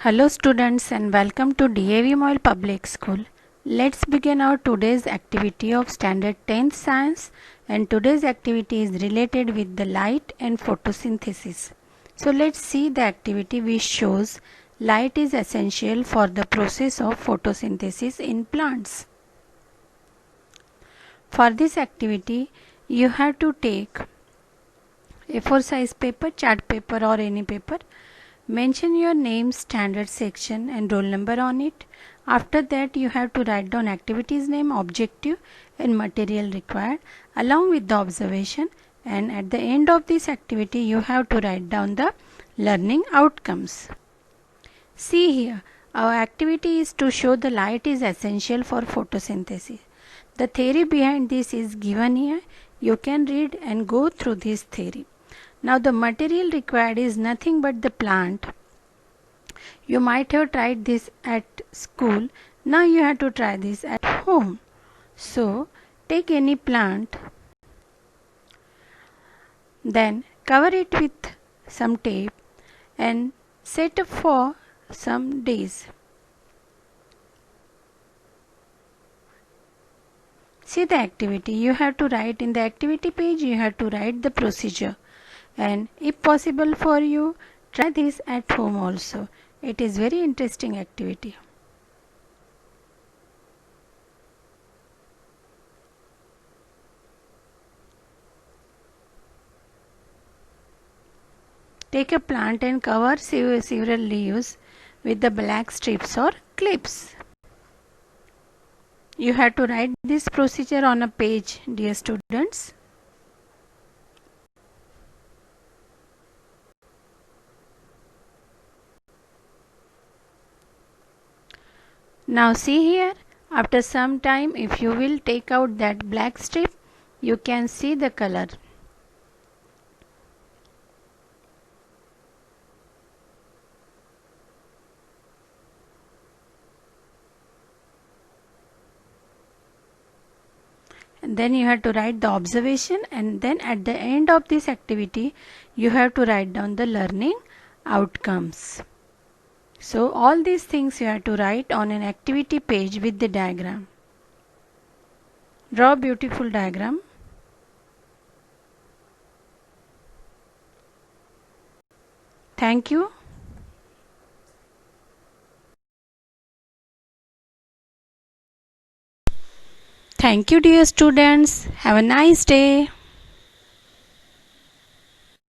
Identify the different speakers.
Speaker 1: Hello students and welcome to DAV Moyle Public School. Let's begin our today's activity of Standard 10th Science, and today's activity is related with the light and photosynthesis. So let's see the activity which shows light is essential for the process of photosynthesis in plants. For this activity you have to take A4 size paper, chart paper or any paper. Mention your name, standard section and roll number on it. After that you have to write down activities name, objective and material required along with the observation, and at the end of this activity you have to write down the learning outcomes. See here, our activity is to show the light is essential for photosynthesis. The theory behind this is given here. You can read and go through this theory. Now the material required is nothing but the plant. You might have tried this at school. Now you have to try this at home. So take any plant, then cover it with some tape and set up for some days. See the activity. You have to write in the activity page, you have to write the procedure. And if possible for you, try this at home also. It is very interesting activity. Take a plant and cover several leaves with the black strips or clips. You have to write this procedure on a page, dear students. Now see here, after some time if you will take out that black strip, you can see the color. And then you have to write the observation, and then at the end of this activity you have to write down the learning outcomes. So all these things you have to write on an activity page with the diagram. Draw a beautiful diagram. Thank you. Thank you dear students. Have a nice day.